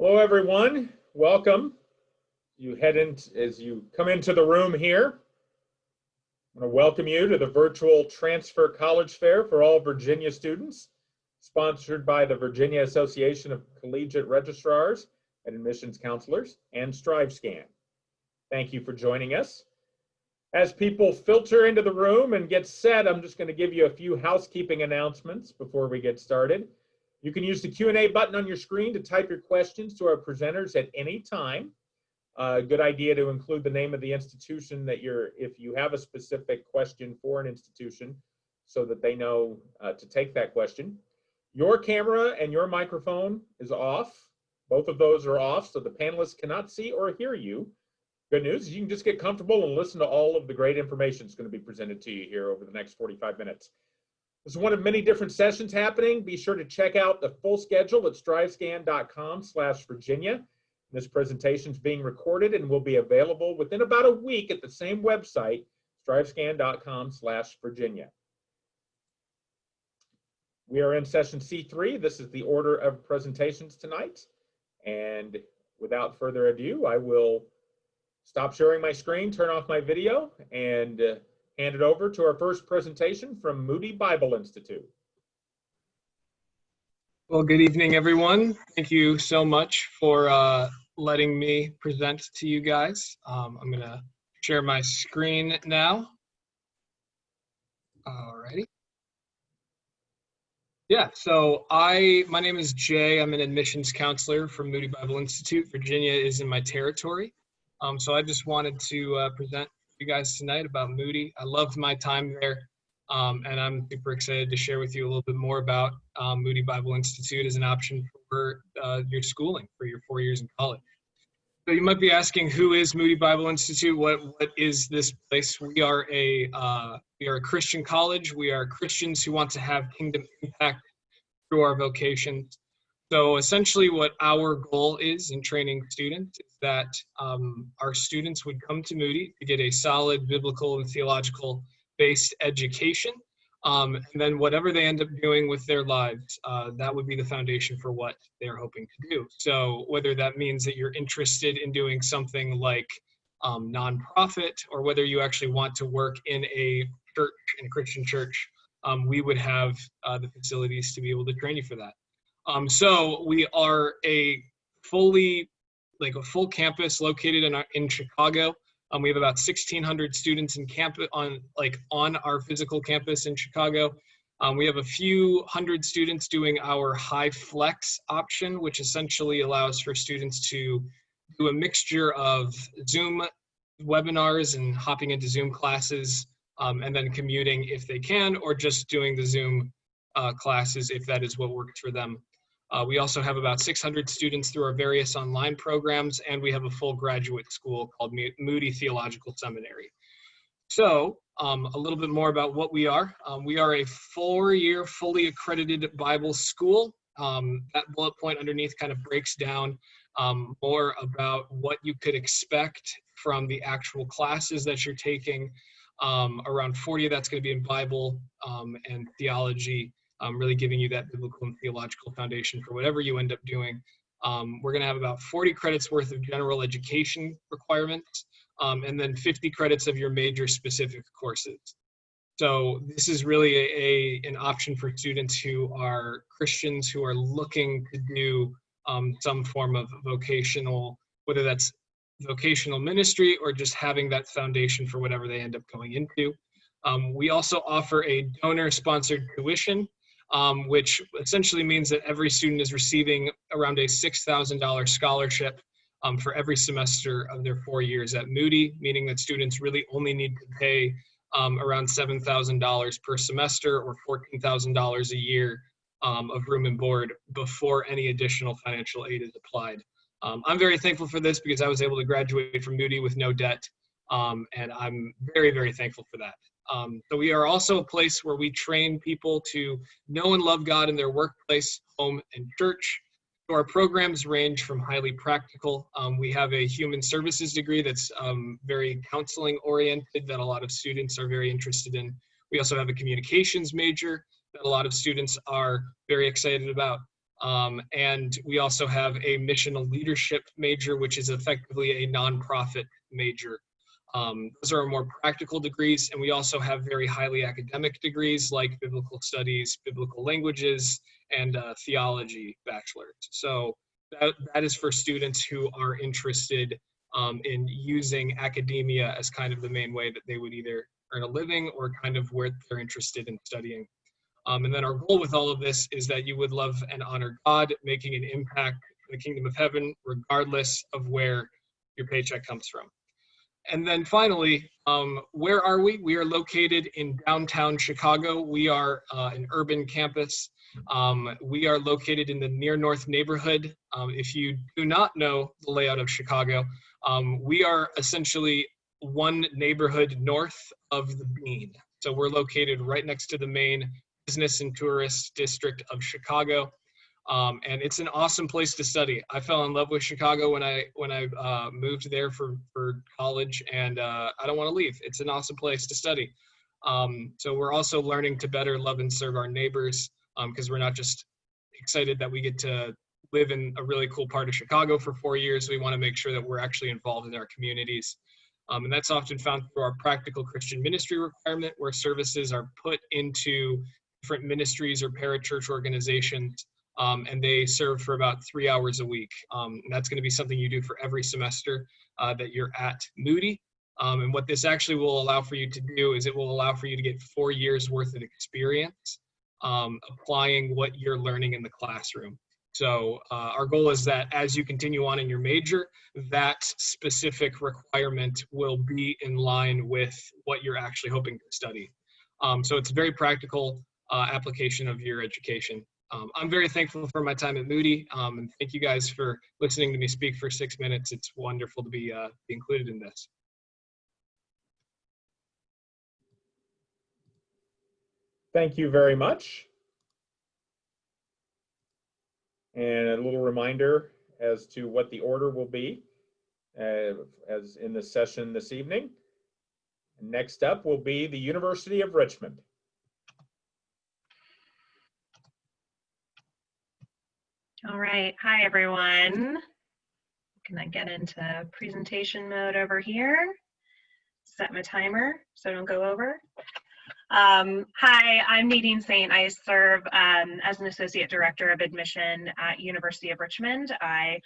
Hello, everyone. Welcome. As you come into the room here, I want to welcome you to the virtual Transfer College Fair for all Virginia students, sponsored by the Virginia Association of Collegiate Registrars and Admissions Counselors and StriveScan. Thank you for joining us. As people filter into the room and get set, I'm just going to give you a few housekeeping announcements before we get started. You can use the Q&A button on your screen to type your questions to our presenters at any time. Good idea to include the name of the institution that if you have a specific question for an institution, so that they know to take that question. Your camera and your microphone is off. Both of those are off, so the panelists cannot see or hear you. Good news, you can just get comfortable and listen to all of the great information that's going to be presented to you here over the next 45 minutes. This is one of many different sessions happening. Be sure to check out the full schedule at strivescan.com/Virginia. This presentation is being recorded and will be available within about a week at the same website, strivescan.com/Virginia. We are in session C3. This is the order of presentations tonight. And without further ado, I will stop sharing my screen, turn off my video, and hand it over to our first presentation from Moody Bible Institute. Well, good evening, everyone. Thank you so much for letting me present to you guys. I'm going to share my screen now. Alrighty. Yeah, so my name is Jay. I'm an admissions counselor from Moody Bible Institute. Virginia is in my territory. So I just wanted to present you guys tonight about Moody. I loved my time there, and I'm super excited to share with you a little bit more about Moody Bible Institute as an option for your schooling for your 4 years in college. So you might be asking, who is Moody Bible Institute? What is this place? We are a Christian college. We are Christians who want to have kingdom impact through our vocations. So essentially what our goal is in training students is that our students would come to Moody to get a solid biblical and theological based education. And then whatever they end up doing with their lives, that would be the foundation for what they're hoping to do. So whether that means that you're interested in doing something like nonprofit, or whether you actually want to work in a church, in a Christian church, we would have the facilities to be able to train you for that. So we are a full campus located in Chicago. We have about 1,600 students in campus on our physical campus in Chicago. We have a few hundred students doing our high flex option, which essentially allows for students to do a mixture of Zoom webinars and hopping into Zoom classes, and then commuting if they can, or just doing the Zoom classes if that is what works for them. We also have about 600 students through our various online programs, and we have a full graduate school called Moody Theological Seminary. So a little bit more about what we are. We are a 4-year fully accredited Bible school. That bullet point underneath kind of breaks down more about what you could expect from the actual classes that you're taking. Around 40 of that's going to be in Bible and theology. Really giving you that biblical and theological foundation for whatever you end up doing. We're going to have about 40 credits worth of general education requirements, and then 50 credits of your major specific courses. So this is really an option for students who are Christians who are looking to do some form of vocational, whether that's vocational ministry or just having that foundation for whatever they end up going into. We also offer a donor-sponsored tuition, which essentially means that every student is receiving around a $6,000 scholarship for every semester of their 4 years at Moody, meaning that students really only need to pay around $7,000 per semester or $14,000 a year of room and board before any additional financial aid is applied. I'm very thankful for this because I was able to graduate from Moody with no debt, and I'm very, very thankful for that. So we are also a place where we train people to know and love God in their workplace, home, and church. So our programs range from highly practical. We have a human services degree that's very counseling oriented that a lot of students are very interested in. We also have a communications major that a lot of students are very excited about. And we also have a missional leadership major, which is effectively a nonprofit major. Those are our more practical degrees, and we also have very highly academic degrees like biblical studies, biblical languages, and theology bachelors. So that is for students who are interested in using academia as kind of the main way that they would either earn a living or kind of where they're interested in studying. And then our goal with all of this is that you would love and honor God, making an impact in the kingdom of heaven, regardless of where your paycheck comes from. And then finally, where are we? We are located in downtown Chicago. We are an urban campus. We are located in the near north neighborhood. If you do not know the layout of Chicago, we are essentially one neighborhood north of the Bean. So we're located right next to the main business and tourist district of Chicago. And it's an awesome place to study. I fell in love with Chicago when I moved there for college, and I don't want to leave. It's an awesome place to study. So we're also learning to better love and serve our neighbors, because we're not just excited that we get to live in a really cool part of Chicago for 4 years. We want to make sure that we're actually involved in our communities. And that's often found through our practical Christian ministry requirement, where services are put into different ministries or parachurch organizations. And they serve for about 3 hours a week. And that's going to be something you do for every semester that you're at Moody. And what this actually will allow for you to do is it will allow for you to get 4 years worth of experience applying what you're learning in the classroom. So our goal is that as you continue on in your major, that specific requirement will be in line with what you're actually hoping to study. So it's a very practical application of your education. I'm very thankful for my time at Moody, and thank you guys for listening to me speak for 6 minutes. It's wonderful to be included in this. Thank you very much. And a little reminder as to what the order will be as in the session this evening. Next up will be the University of Richmond. All right, hi everyone. Can I get into presentation mode over here? Set my timer so I don't go over. Hi, I'm Nadine Saint. I serve as an Associate Director of Admission at University of Richmond. I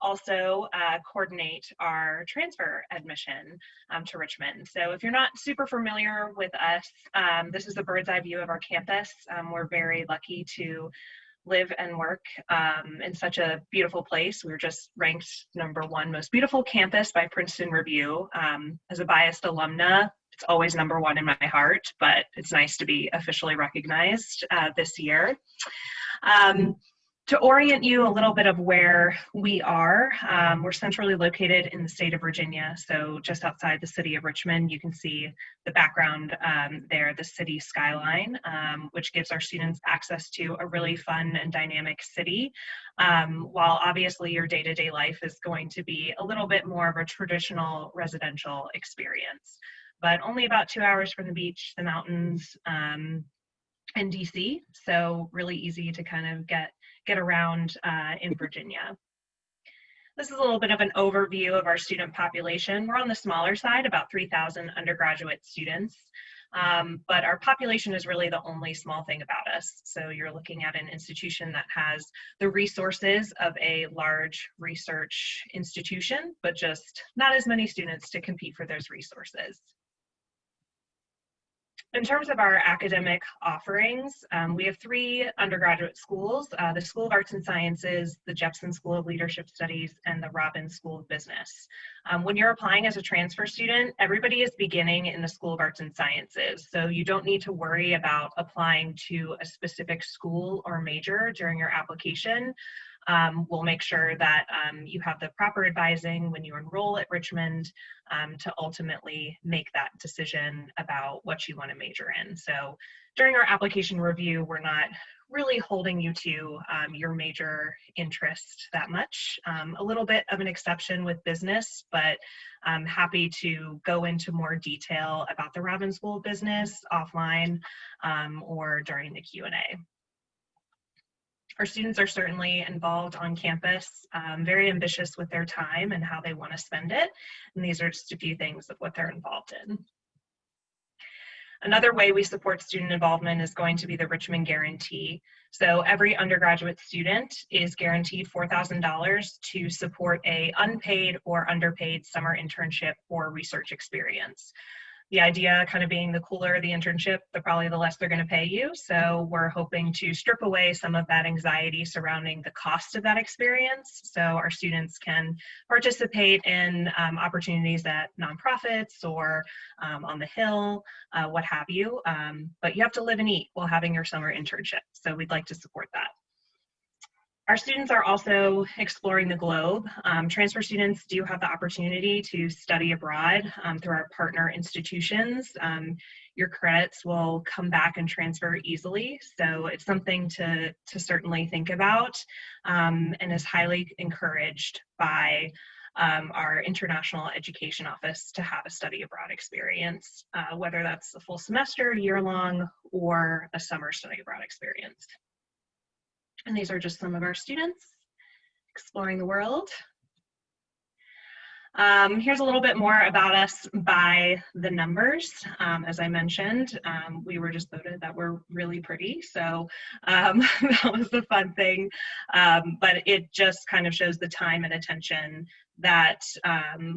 also coordinate our transfer admission to Richmond. So if you're not super familiar with us, this is a bird's eye view of our campus. We're very lucky to live and work in such a beautiful place. We were just ranked #1 most beautiful campus by Princeton Review. As a biased alumna, it's always #1 in my heart, but it's nice to be officially recognized this year. To orient you a little bit of where we are, we're centrally located in the state of Virginia, so just outside the city of Richmond. You can see the background there, the city skyline, which gives our students access to a really fun and dynamic city, while obviously your day-to-day life is going to be a little bit more of a traditional residential experience, but only about 2 hours from the beach, the mountains, and DC, so really easy to kind of get around in Virginia. This is a little bit of an overview of our student population. We're on the smaller side, about 3,000 undergraduate students, but our population is really the only small thing about us. So you're looking at an institution that has the resources of a large research institution, but just not as many students to compete for those resources. In terms of our academic offerings, we have 3 undergraduate schools, the School of Arts and Sciences, the Jepson School of Leadership Studies, and the Robbins School of Business. When you're applying as a transfer student, everybody is beginning in the School of Arts and Sciences, so you don't need to worry about applying to a specific school or major during your application. We'll make sure that you have the proper advising when you enroll at Richmond to ultimately make that decision about what you want to major in. So during our application review, we're not really holding you to your major interest that much. A little bit of an exception with business, but I'm happy to go into more detail about the Robbins School of Business offline or during the Q&A. Our students are certainly involved on campus, very ambitious with their time and how they want to spend it. And these are just a few things of what they're involved in. Another way we support student involvement is going to be the Richmond Guarantee. So every undergraduate student is guaranteed $4,000 to support a unpaid or underpaid summer internship or research experience. The idea kind of being the cooler the internship, probably the less they're going to pay you. So we're hoping to strip away some of that anxiety surrounding the cost of that experience, so our students can participate in opportunities at nonprofits or on the Hill, what have you. But you have to live and eat while having your summer internship. So we'd like to support that. Our students are also exploring the globe. Transfer students do have the opportunity to study abroad through our partner institutions. Your credits will come back and transfer easily, so it's something to certainly think about, and is highly encouraged by our International Education Office to have a study abroad experience, whether that's a full semester, year-long, or a summer study abroad experience. And these are just some of our students exploring the world. Here's a little bit more about us by the numbers. As I mentioned, we were just voted that we're really pretty, so that was the fun thing. But it just kind of shows the time and attention that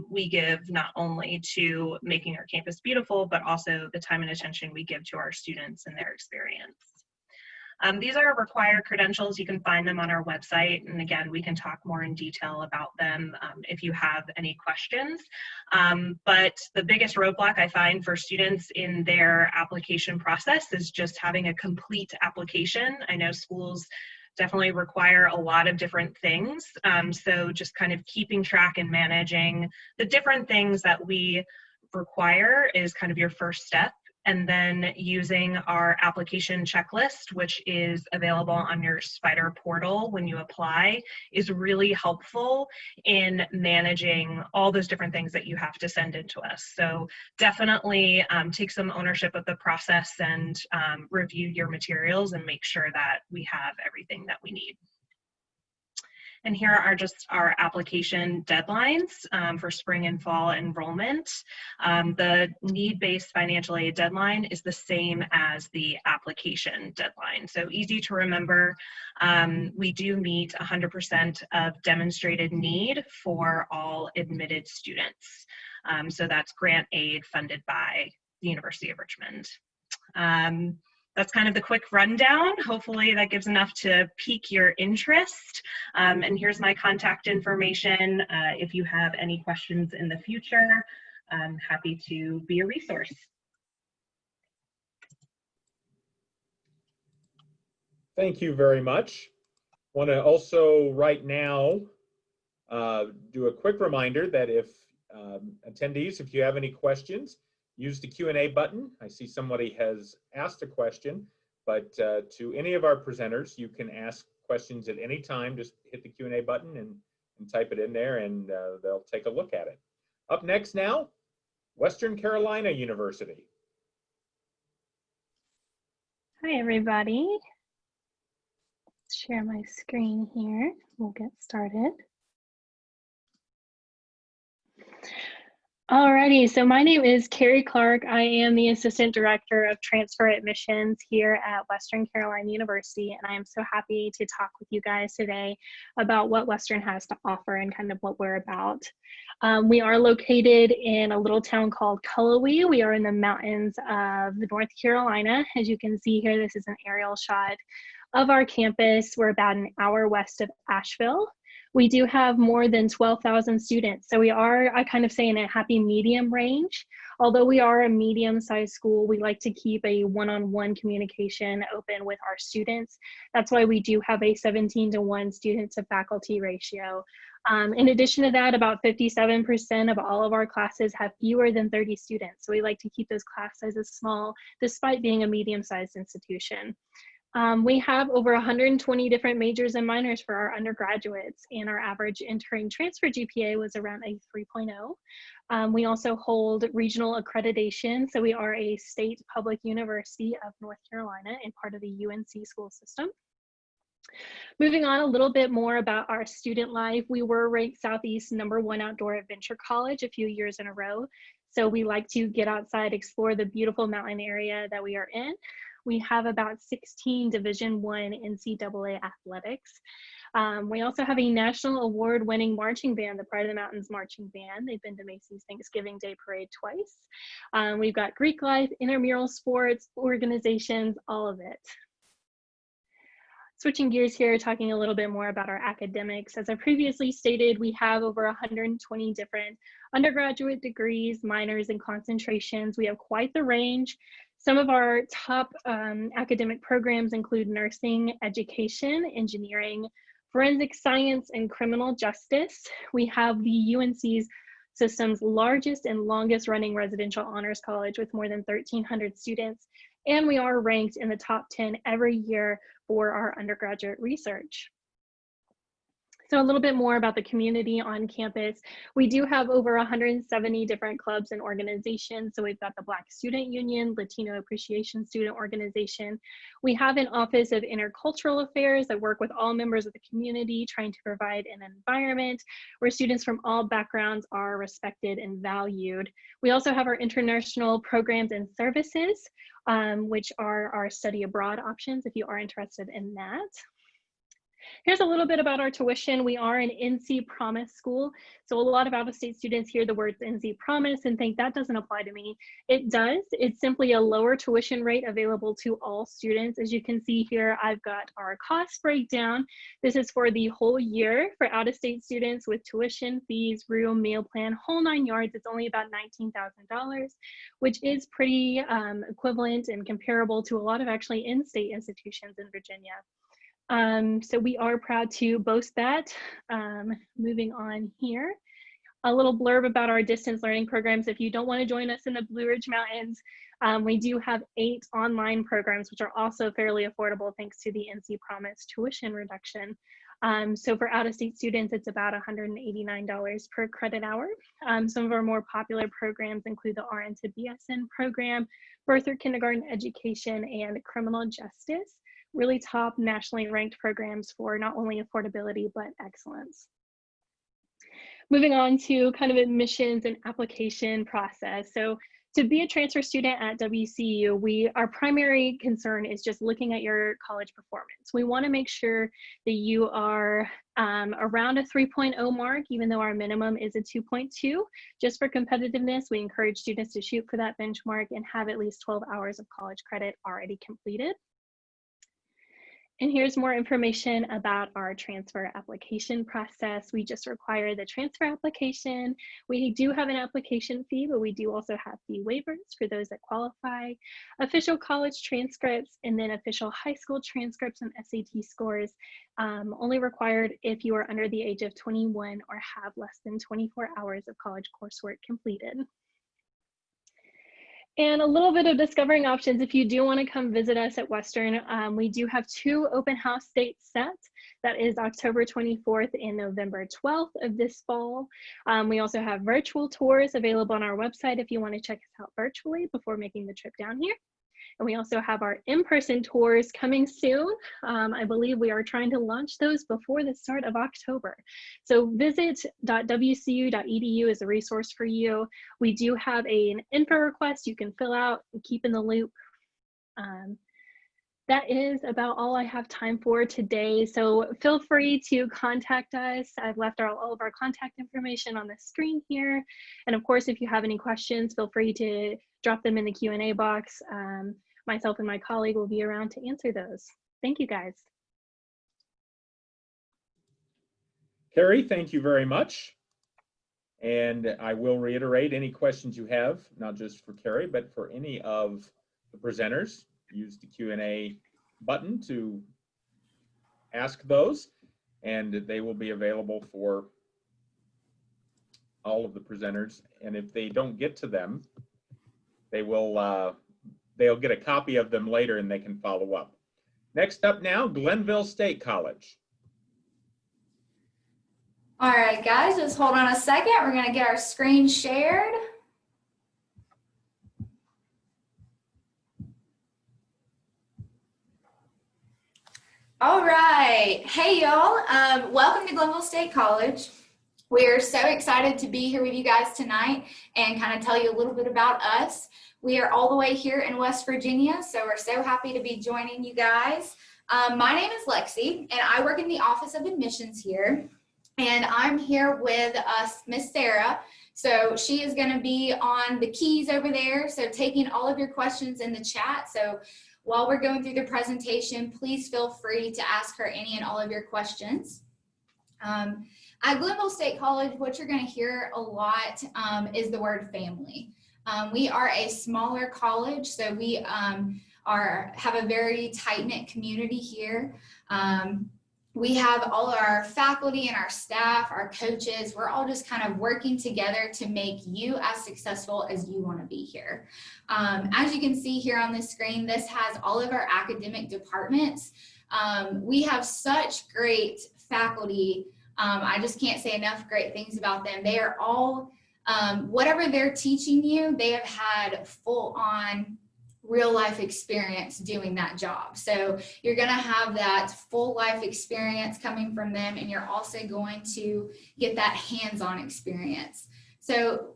we give not only to making our campus beautiful, but also the time and attention we give to our students and their experience. These are required credentials. You can find them on our website. And again, we can talk more in detail about them if you have any questions. But the biggest roadblock I find for students in their application process is just having a complete application. I know schools definitely require a lot of different things. So just kind of keeping track and managing the different things that we require is kind of your first step. And then using our application checklist, which is available on your Spider portal when you apply, is really helpful in managing all those different things that you have to send into us. So definitely take some ownership of the process and review your materials and make sure that we have everything that we need. And here are just our application deadlines for spring and fall enrollment. The need-based financial aid deadline is the same as the application deadline. So easy to remember. We do meet 100% of demonstrated need for all admitted students. So that's grant aid funded by the University of Richmond. That's kind of the quick rundown. Hopefully that gives enough to pique your interest. And here's my contact information. If you have any questions in the future, I'm happy to be a resource. Thank you very much. I want to also right now do a quick reminder that if attendees, if you have any questions, use the Q&A button. I see somebody has asked a question, but to any of our presenters, you can ask questions at any time. Just hit the Q&A button and type it in there, and they'll take a look at it. Up next now, Western Carolina University. Hi, everybody. Share my screen here. We'll get started. Alrighty, so my name is Carrie Clark. I am the Assistant Director of Transfer Admissions here at Western Carolina University, and I am so happy to talk with you guys today about what Western has to offer and kind of what we're about. We are located in a little town called Cullowhee. We are in the mountains of North Carolina. As you can see here, this is an aerial shot of our campus. We're about an hour west of Asheville. We do have more than 12,000 students. So we are, I kind of say, in a happy medium range. Although we are a medium-sized school, we like to keep a one-on-one communication open with our students. That's why we do have a 17-to-1 student to faculty ratio. In addition to that, about 57% of all of our classes have fewer than 30 students. So we like to keep those class sizes small, despite being a medium-sized institution. We have over 120 different majors and minors for our undergraduates, and our average entering transfer GPA was around a 3.0. We also hold regional accreditation, so we are a state public university of North Carolina and part of the UNC school system. Moving on a little bit more about our student life, we were ranked Southeast #1 outdoor adventure college a few years in a row. So we like to get outside, explore the beautiful mountain area that we are in. We have about 16 Division I NCAA athletics. We also have a national award-winning marching band, the Pride of the Mountains Marching Band. They've been to Macy's Thanksgiving Day Parade twice. We've got Greek life, intramural sports, organizations, all of it. Switching gears here, talking a little bit more about our academics. As I previously stated, we have over 120 different undergraduate degrees, minors, and concentrations. We have quite the range. Some of our top academic programs include nursing, education, engineering, forensic science, and criminal justice. We have the UNC's system's largest and longest running residential honors college with more than 1,300 students. And we are ranked in the top 10 every year for our undergraduate research. So a little bit more about the community on campus. We do have over 170 different clubs and organizations. So we've got the Black Student Union, Latino Appreciation Student Organization. We have an Office of Intercultural Affairs that work with all members of the community, trying to provide an environment where students from all backgrounds are respected and valued. We also have our international programs and services, which are our study abroad options if you are interested in that. Here's a little bit about our tuition. We are an NC Promise school. So a lot of out-of-state students hear the words NC Promise and think that doesn't apply to me. It does. It's simply a lower tuition rate available to all students. As you can see here, I've got our cost breakdown. This is for the whole year for out-of-state students with tuition, fees, room, meal plan, whole 9 yards. It's only about $19,000, which is pretty equivalent and comparable to a lot of actually in-state institutions in Virginia. So we are proud to boast that. Moving on here, a little blurb about our distance learning programs. If you don't want to join us in the Blue Ridge Mountains, we do have 8 online programs, which are also fairly affordable thanks to the NC Promise tuition reduction. So for out-of-state students, it's about $189 per credit hour. Some of our more popular programs include the RN to BSN program, birth through kindergarten education, and criminal justice. Really top nationally ranked programs for not only affordability, but excellence. Moving on to kind of admissions and application process. So to be a transfer student at WCU, our primary concern is just looking at your college performance. We want to make sure that you are around a 3.0 mark, even though our minimum is a 2.2. Just for competitiveness, we encourage students to shoot for that benchmark and have at least 12 hours of college credit already completed. And here's more information about our transfer application process. We just require the transfer application. We do have an application fee, but we do also have fee waivers for those that qualify, official college transcripts, and then official high school transcripts and SAT scores, only required if you are under the age of 21 or have less than 24 hours of college coursework completed. And a little bit of discovering options. If you do want to come visit us at Western, we do have 2 open house dates set. That is October 24th and November 12th of this fall. We also have virtual tours available on our website if you want to check us out virtually before making the trip down here. And we also have our in-person tours coming soon. I believe we are trying to launch those before the start of October. So visit.wcu.edu is a resource for you. We do have an info request you can fill out and keep in the loop. That is about all I have time for today. So feel free to contact us. I've left all of our contact information on the screen here. And of course, if you have any questions, feel free to drop them in the Q&A box. Myself and my colleague will be around to answer those. Thank you, guys. Carrie, thank you very much. And I will reiterate any questions you have, not just for Carrie, but for any of the presenters. Use the Q&A button to ask those, and they will be available for all of the presenters. And if they don't get to them, they will they'll get a copy of them later and they can follow up. Next up now, Glenville State College. All right, guys, just hold on a second. We're going to get our screen shared. All right. Hey, y'all. Welcome to Glenville State College. We're so excited to be here with you guys tonight and kind of tell you a little bit about us. We are all the way here in West Virginia, so we're so happy to be joining you guys. My name is Lexi, and I work in the Office of Admissions here. And I'm here with Miss Sarah. So she is going to be on the keys over there, so taking all of your questions in the chat. So while we're going through the presentation, please feel free to ask her any and all of your questions. At Glenville State College, what you're going to hear a lot is the word family. We are a smaller college, so we have a very tight-knit community here. We have all our faculty and our staff, our coaches, we're all just kind of working together to make you as successful as you want to be here. As you can see here on the screen, this has all of our academic departments. We have such great faculty. I just can't say enough great things about them. They are all, whatever they're teaching you, they have had full-on real life experience doing that job. So you're going to have that full life experience coming from them, and you're also going to get that hands-on experience. So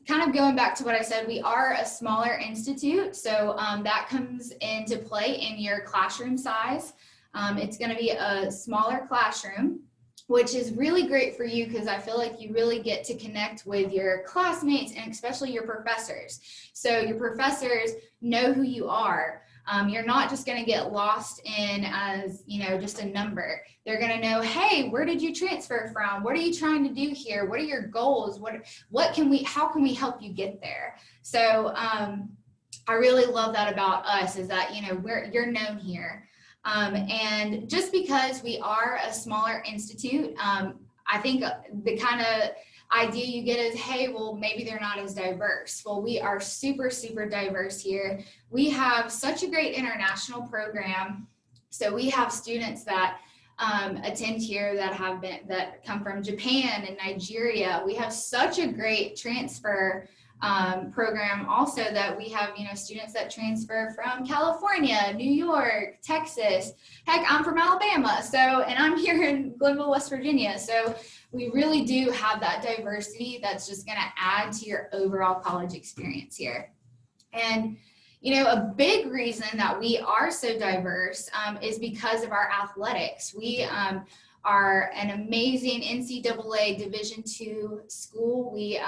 kind of going back to what I said, we are a smaller institute. So that comes into play in your classroom size. It's going to be a smaller classroom, which is really great for you because I feel like you really get to connect with your classmates and especially your professors. So your professors know who you are. You're not just going to get lost in as, just a number. They're going to know, hey, where did you transfer from? What are you trying to do here? What are your goals? How can we help you get there? So I really love that about us is that, you're known here. And just because we are a smaller institute, I think the kind of idea you get is, hey, well, maybe they're not as diverse. Well, we are super, super diverse here. We have such a great international program. So we have students that attend here that come from Japan and Nigeria. We have such a great transfer program also that we have, students that transfer from California, New York, Texas. Heck, I'm from Alabama. And I'm here in Glenville, West Virginia. So we really do have that diversity that's just going to add to your overall college experience here. And, a big reason that we are so diverse is because of our athletics. We are an amazing NCAA Division II school. We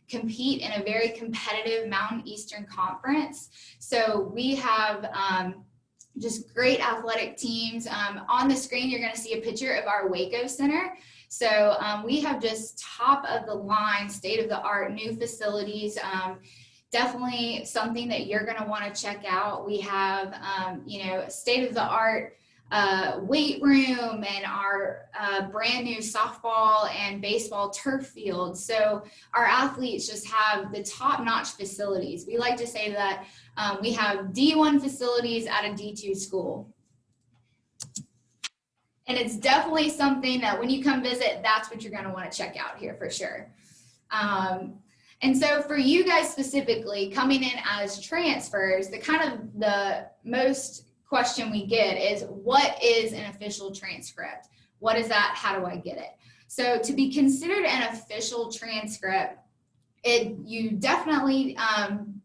compete in a very competitive Mountain Eastern Conference. So we have just great athletic teams. On the screen, you're going to see a picture of our Waco Center. So we have just top of the line, state of the art, new facilities. Definitely something that you're going to want to check out. We have, state of the art weight room and our brand new softball and baseball turf field. So our athletes just have the top-notch facilities. We like to say that we have D1 facilities at a D2 school. And it's definitely something that when you come visit, that's what you're going to want to check out here for sure. And so for you guys specifically coming in as transfers, the most question we get is, what is an official transcript? What is that? How do I get it? So to be considered an official transcript, you definitely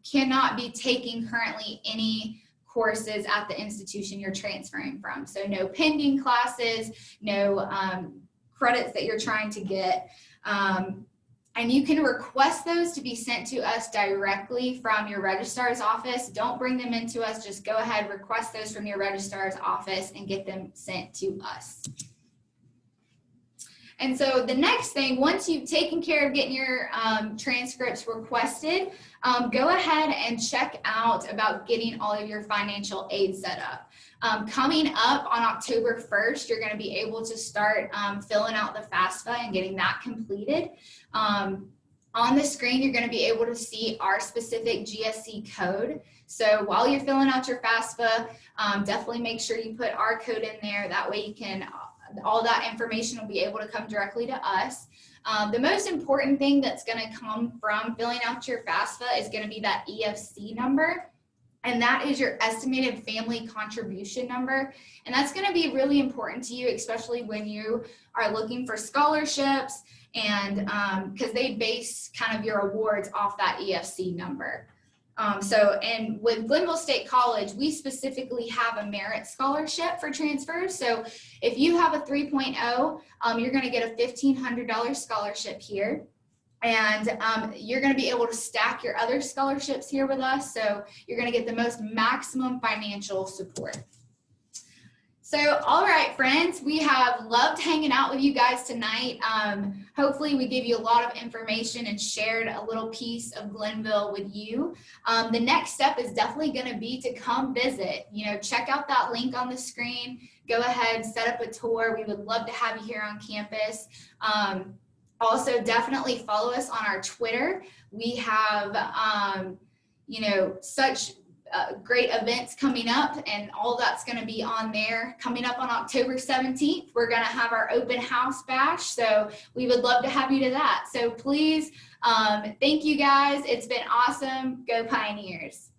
cannot be taking currently any courses at the institution you're transferring from. So no pending classes, no credits that you're trying to get. And you can request those to be sent to us directly from your registrar's office. Don't bring them into us. Just go ahead, request those from your registrar's office and get them sent to us. And so the next thing, once you've taken care of getting your transcripts requested, go ahead and check out about getting all of your financial aid set up. Coming up on October 1st, you're going to be able to start filling out the FAFSA and getting that completed. On the screen, you're going to be able to see our specific GSC code. So while you're filling out your FAFSA, definitely make sure you put our code in there. That way you can, all that information will be able to come directly to us. The most important thing that's going to come from filling out your FAFSA is going to be that EFC number. And that is your estimated family contribution number. And that's going to be really important to you, especially when you are looking for scholarships, and because they base kind of your awards off that EFC number. And with Glenville State College, we specifically have a merit scholarship for transfers. So if you have a 3.0, you're going to get a $1,500 scholarship here. And you're going to be able to stack your other scholarships here with us. So you're going to get the most maximum financial support. So, all right, friends, we have loved hanging out with you guys tonight. Hopefully we gave you a lot of information and shared a little piece of Glenville with you. The next step is definitely going to be to come visit. You know, check out that link on the screen. Go ahead, set up a tour. We would love to have you here on campus. Also, definitely follow us on our Twitter. We have, you know, such great events coming up, and all that's going to be on there. Coming up on October 17th, we're going to have our open house bash, so we would love to have you to that. So please, thank you guys. It's been awesome. Go Pioneers.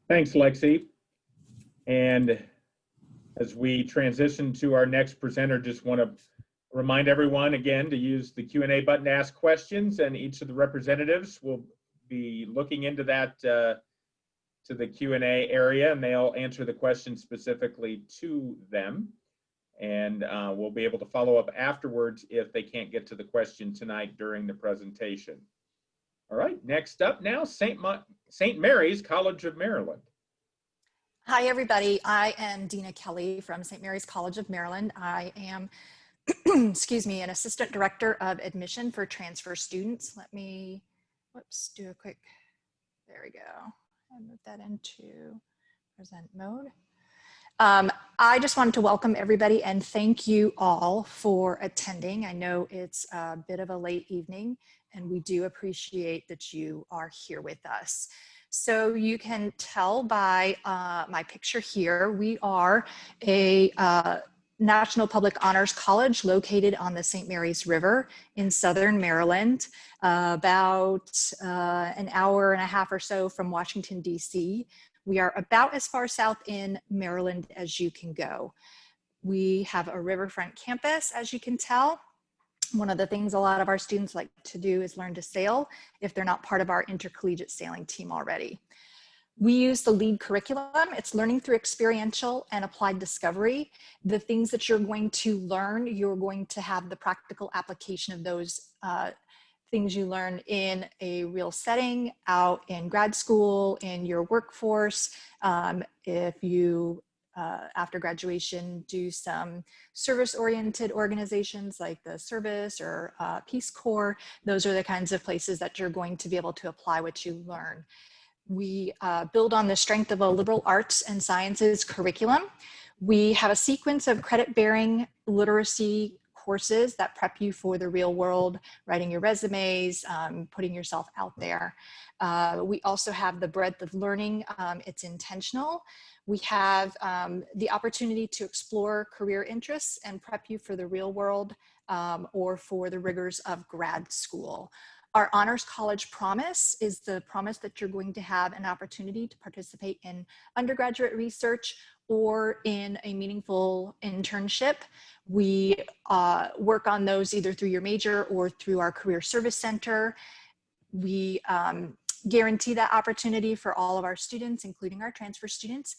Thanks, Lexi. And as we transition to our next presenter, just want to remind everyone again to use the Q&A button to ask questions, and each of the representatives will be looking into that to the Q&A area, and they'll answer the question specifically to them. And we'll be able to follow up afterwards if they can't get to the question tonight during the presentation. All right, next up now, St. Mary's College of Maryland. Hi, everybody. I am Dina Kelly from St. Mary's College of Maryland. I am excuse me, an assistant director of admission for transfer students. Let me, do a quick, there we go. And move that into present mode. I just wanted to welcome everybody and thank you all for attending. I know it's a bit of a late evening, and we do appreciate that you are here with us. So you can tell by my picture here, we are a National Public Honors College located on the St. Mary's River in Southern Maryland, about an hour and a half or so from Washington, D.C. We are about as far south in Maryland as you can go. We have a riverfront campus, as you can tell. One of the things a lot of our students like to do is learn to sail if they're not part of our intercollegiate sailing team already. We use the LEAD curriculum. It's learning through experiential and applied discovery. The things that you're going to learn, you're going to have the practical application of those things you learn in a real setting, out in grad school, in your workforce. If you, after graduation, do some service-oriented organizations like the service or Peace Corps, those are the kinds of places that you're going to be able to apply what you learn. We build on the strength of a liberal arts and sciences curriculum. We have a sequence of credit-bearing literacy courses that prep you for the real world, writing your resumes, putting yourself out there. We also have the breadth of learning. It's intentional. We have the opportunity to explore career interests and prep you for the real world or for the rigors of grad school. Our Honors College promise is the promise that you're going to have an opportunity to participate in undergraduate research or in a meaningful internship. We work on those either through your major or through our Career Service Center. We guarantee that opportunity for all of our students, including our transfer students.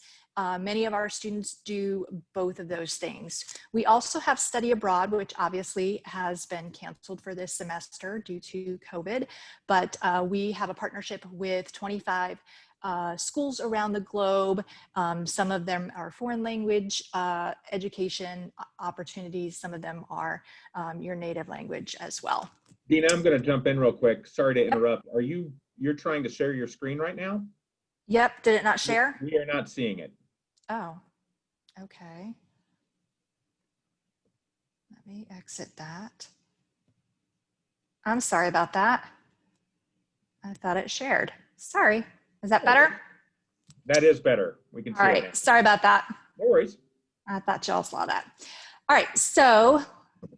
Many of our students do both of those things. We also have study abroad, which obviously has been canceled for this semester due to COVID, but we have a partnership with 25 schools around the globe. Some of them are foreign language education opportunities. Some of them are your native language as well. Dina, I'm going to jump in real quick. Sorry to interrupt. You're trying to share your screen right now? Yep. Did it not share? We are not seeing it. Oh, okay. Let me exit that. I'm sorry about that. I thought it shared. Sorry. Is that better? That is better. We can see All it right. now. Sorry about that. No worries. I thought y'all saw that. All right. So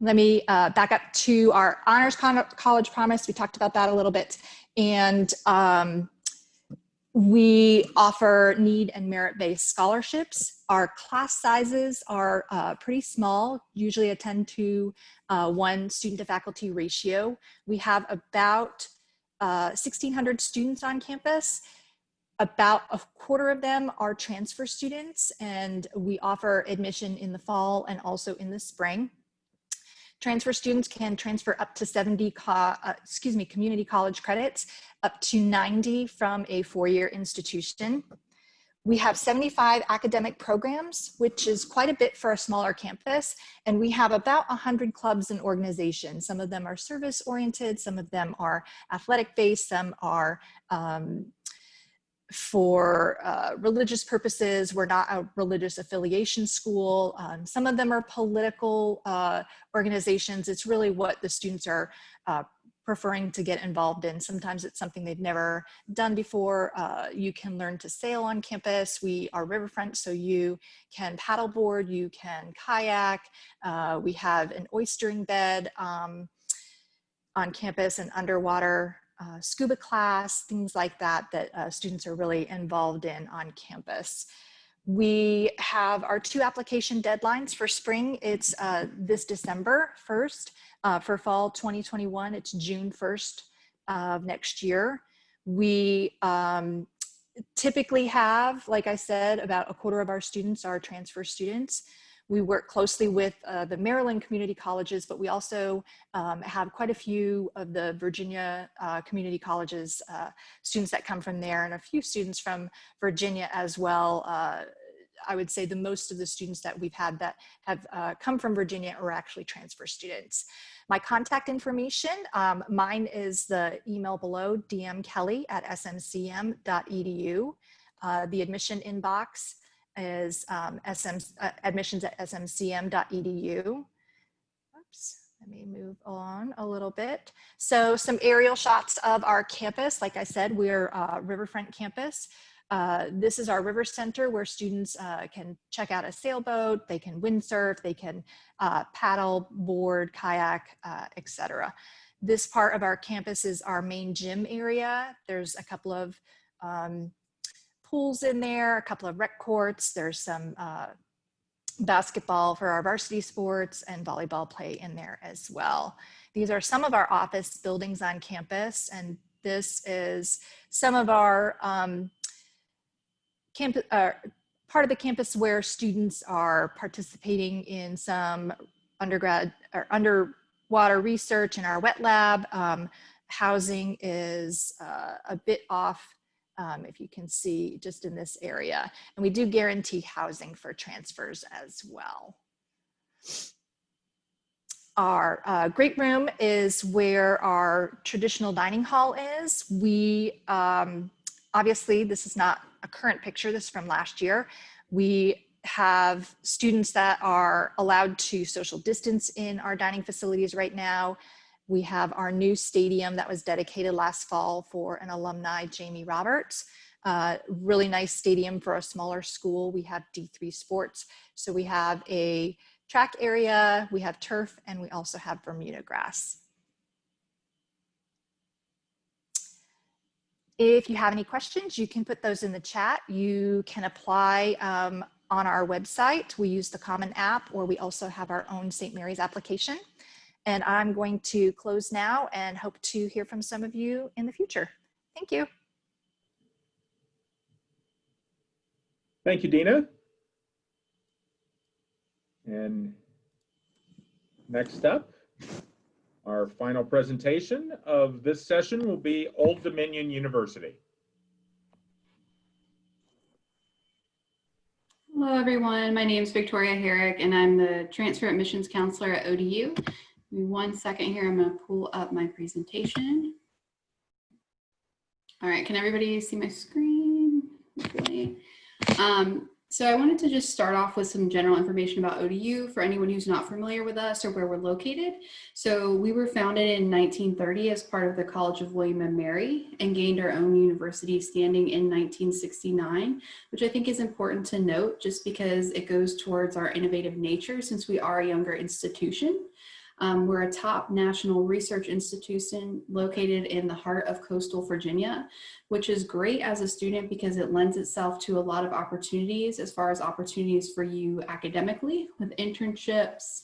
let me back up to our Honors College promise. We talked about that a little bit And we offer need and merit-based scholarships. Our class sizes are pretty small, usually a 10 to 1 student to faculty ratio. We have about 1,600 students on campus. About a quarter of them are transfer students, and we offer admission in the fall and also in the spring. Transfer students can transfer up to 70 community college credits, up to 90 from a 4-year institution. We have 75 academic programs, which is quite a bit for a smaller campus. And we have about 100 clubs and organizations. Some of them are service oriented, some of them are athletic based, some are for religious purposes. We're not a religious affiliation school. Some of them are political organizations. It's really what the students are preferring to get involved in. Sometimes it's something they've never done before. You can learn to sail on campus. We are riverfront, so you can paddleboard, you can kayak. We have an oystering bed on campus and underwater scuba class, things like that, that students are really involved in on campus. We have our 2 application deadlines for spring. It's this December 1st. For fall 2021, it's June 1st of next year. We typically have, like I said, about a quarter of our students are transfer students. We work closely with the Maryland community colleges, but we also have quite a few of the Virginia community colleges, students that come from there, and a few students from Virginia as well. I would say the most of the students that we've had that have come from Virginia are actually transfer students. My contact information, mine is the email below, dmkelly@smcm.edu. The admission inbox is admissions@smcm.edu. Oops, let me move on a little bit. So some aerial shots of our campus. Like I said, we're a riverfront campus. This is our river center where students can check out a sailboat, they can windsurf, they can paddle, board, kayak, etc. This part of our campus is our main gym area. There's a couple of pools in there, a couple of rec courts. There's some basketball for our varsity sports and volleyball play in there as well. These are some of our office buildings on campus, and this is some of our part of the campus where students are participating in some undergrad or underwater research in our wet lab. Housing is a bit off, if you can see, just in this area. And we do guarantee housing for transfers as well. Our great room is where our traditional dining hall is. We, obviously, this is not a current picture, this is from last year. We have students that are allowed to social distance in our dining facilities right now. We have our new stadium that was dedicated last fall for an alumni, Jamie Roberts. Really nice stadium for a smaller school. We have D3 sports. So we have a track area, we have turf, and we also have Bermuda grass. If you have any questions, you can put those in the chat. You can apply on our website. We use the Common App, or we also have our own St. Mary's application. And I'm going to close now and hope to hear from some of you in the future. Thank you. Thank you, Dina. And next up, our final presentation of this session will be Old Dominion University. Hello, everyone. My name is Victoria Herrick, and I'm the Transfer Admissions Counselor at ODU. Give me 1 second here. I'm going to pull up my presentation. All right. Can everybody see my screen? Hopefully. So I wanted to just start off with some general information about ODU for anyone who's not familiar with us or where we're located. So we were founded in 1930 as part of the College of William and Mary and gained our own university standing in 1969, which I think is important to note just because it goes towards our innovative nature since we are a younger institution. We're a top national research institution located in the heart of coastal Virginia, which is great as a student because it lends itself to a lot of opportunities as far as opportunities for you academically with internships,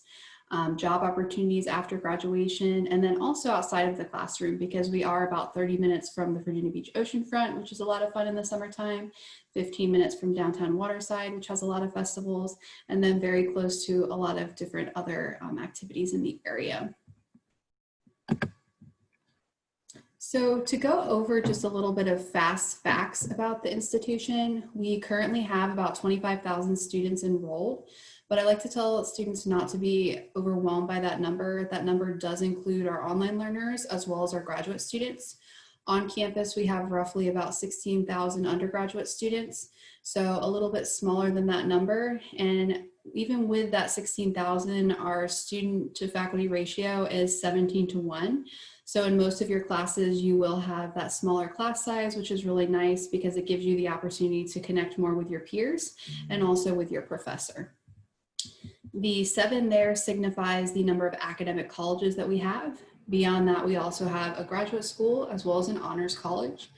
job opportunities after graduation, and then also outside of the classroom because we are about 30 minutes from the Virginia Beach oceanfront, which is a lot of fun in the summertime, 15 minutes from downtown Waterside, which has a lot of festivals, and then very close to a lot of different other activities in the area. So to go over just a little bit of fast facts about the institution, we currently have about 25,000 students enrolled. But I like to tell students not to be overwhelmed by that number. That number does include our online learners as well as our graduate students. On campus, we have roughly about 16,000 undergraduate students, so a little bit smaller than that number. And even with that 16,000, our student to faculty ratio is 17:1. So in most of your classes, you will have that smaller class size, which is really nice because it gives you the opportunity to connect more with your peers and also with your professor. The 7 there signifies the number of academic colleges that we have. Beyond that, we also have a graduate school as well as an honors college.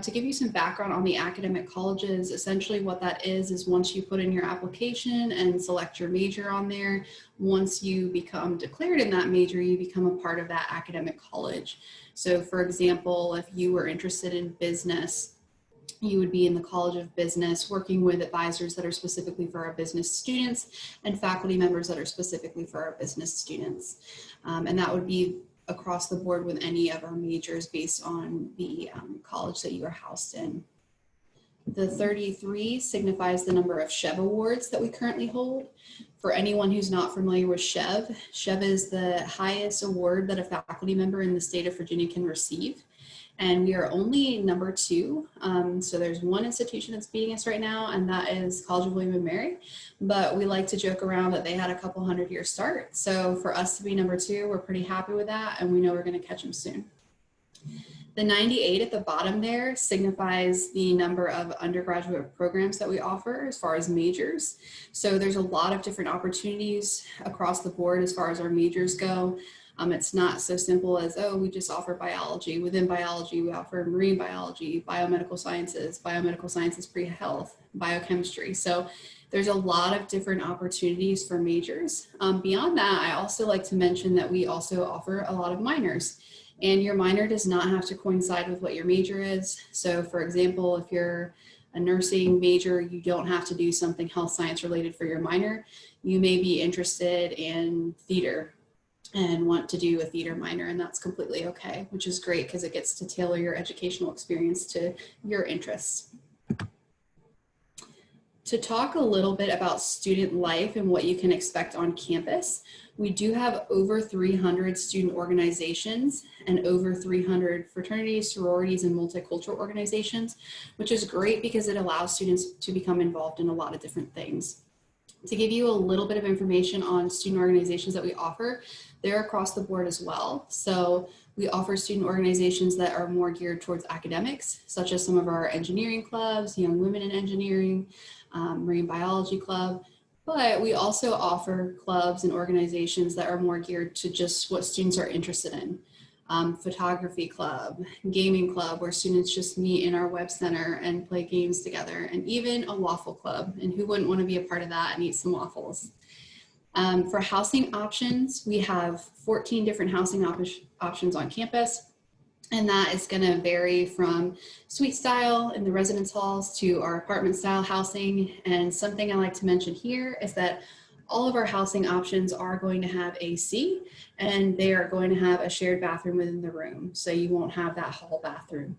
To give you some background on the academic colleges, essentially what that is once you put in your application and select your major on there, once you become declared in that major, you become a part of that academic college. So for example, if you were interested in business, you would be in the College of Business working with advisors that are specifically for our business students and faculty members that are specifically for our business students. And that would be across the board with any of our majors based on the college that you are housed in. The 33 signifies the number of SHEV awards that we currently hold. For anyone who's not familiar with SHEV, SHEV is the highest award that a faculty member in the state of Virginia can receive. And we are only number 2. So there's one institution that's beating us right now, and that is College of William and Mary. But we like to joke around that they had a couple 100-year start. So for us to be number 2, we're pretty happy with that, and we know we're going to catch them soon. The 98 at the bottom there signifies the number of undergraduate programs that we offer as far as majors. So there's a lot of different opportunities across the board as far as our majors go. It's not so simple as, oh, we just offer biology. Within biology, we offer marine biology, biomedical sciences pre-health, biochemistry. So there's a lot of different opportunities for majors. Beyond that, I also like to mention that we also offer a lot of minors. And your minor does not have to coincide with what your major is. So for example, if you're a nursing major, you don't have to do something health science related for your minor. You may be interested in theater and want to do a theater minor, and that's completely okay, which is great because it gets to tailor your educational experience to your interests. To talk a little bit about student life and what you can expect on campus, we do have over 300 student organizations and over 300 fraternities, sororities, and multicultural organizations, which is great because it allows students to become involved in a lot of different things. To give you a little bit of information on student organizations that we offer, they're across the board as well. So we offer student organizations that are more geared towards academics, such as some of our engineering clubs, Young Women in Engineering, Marine Biology Club. But we also offer clubs and organizations that are more geared to just what students are interested in. Photography club, gaming club, where students just meet in our web center and play games together, and even a waffle club. And who wouldn't want to be a part of that and eat some waffles? For housing options, we have 14 different housing options on campus. And that is going to vary from suite style in the residence halls to our apartment style housing. And something I like to mention here is that all of our housing options are going to have AC, and they are going to have a shared bathroom within the room. So you won't have that hall bathroom.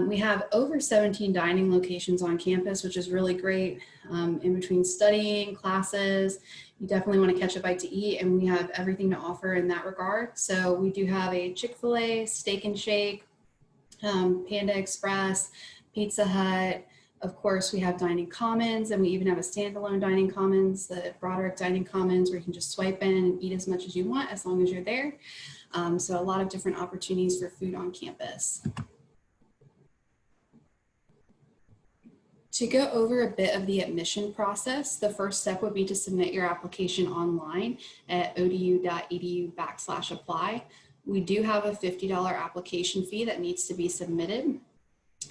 We have over 17 dining locations on campus, which is really great. In between studying, classes, you definitely want to catch a bite to eat, and we have everything to offer in that regard. So we do have a Chick-fil-A, Steak and Shake, Panda Express, Pizza Hut. Of course, we have dining commons, and we even have a standalone dining commons, the Broderick dining commons, where you can just swipe in and eat as much as you want as long as you're there. So a lot of different opportunities for food on campus. To go over a bit of the admission process, the first step would be to submit your application online at odu.edu/apply. We do have a $50 application fee that needs to be submitted.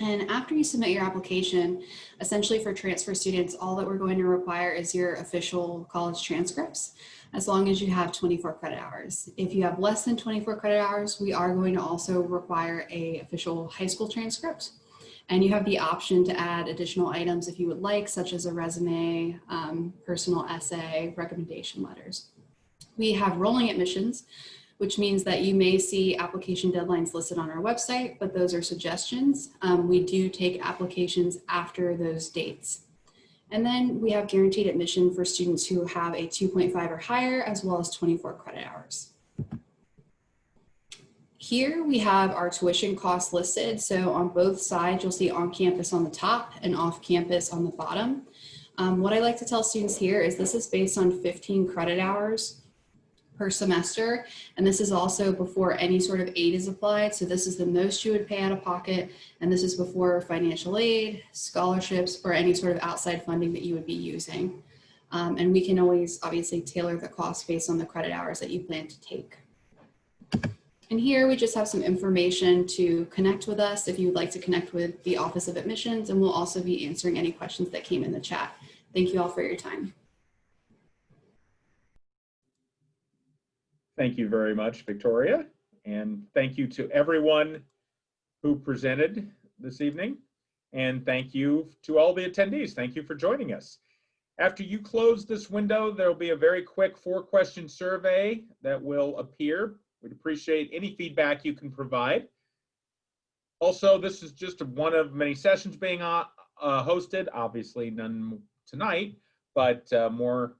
And after you submit your application, essentially for transfer students, all that we're going to require is your official college transcripts, as long as you have 24 credit hours. If you have less than 24 credit hours, we are going to also require an official high school transcript. And you have the option to add additional items if you would like, such as a resume, personal essay, recommendation letters. We have rolling admissions, which means that you may see application deadlines listed on our website, but those are suggestions. We do take applications after those dates. And then we have guaranteed admission for students who have a 2.5 or higher, as well as 24 credit hours. Here we have our tuition costs listed. So on both sides, you'll see on campus on the top and off campus on the bottom. What I like to tell students here is this is based on 15 credit hours per semester. And this is also before any sort of aid is applied. So this is the most you would pay out of pocket. And this is before financial aid, scholarships, or any sort of outside funding that you would be using. And we can always obviously tailor the cost based on the credit hours that you plan to take. And here we just have some information to connect with us if you would like to connect with the Office of Admissions, and we'll also be answering any questions that came in the chat. Thank you all for your time. Thank you very much, Victoria. And thank you to everyone who presented this evening. And thank you to all the attendees. Thank you for joining us. After you close this window, there'll be a very quick 4-question survey that will appear. We'd appreciate any feedback you can provide. Also, this is just one of many sessions being hosted. Obviously, none tonight, but more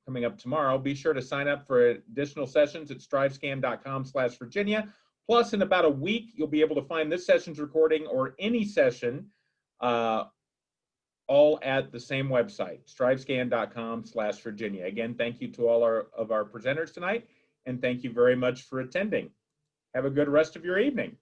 coming up tomorrow. Be sure to sign up for additional sessions at strivescan.com/Virginia. Plus, in about a week, you'll be able to find this session's recording or any session all at the same website, strivescan.com/Virginia. Again, thank you to all of our presenters tonight. And thank you very much for attending. Have a good rest of your evening.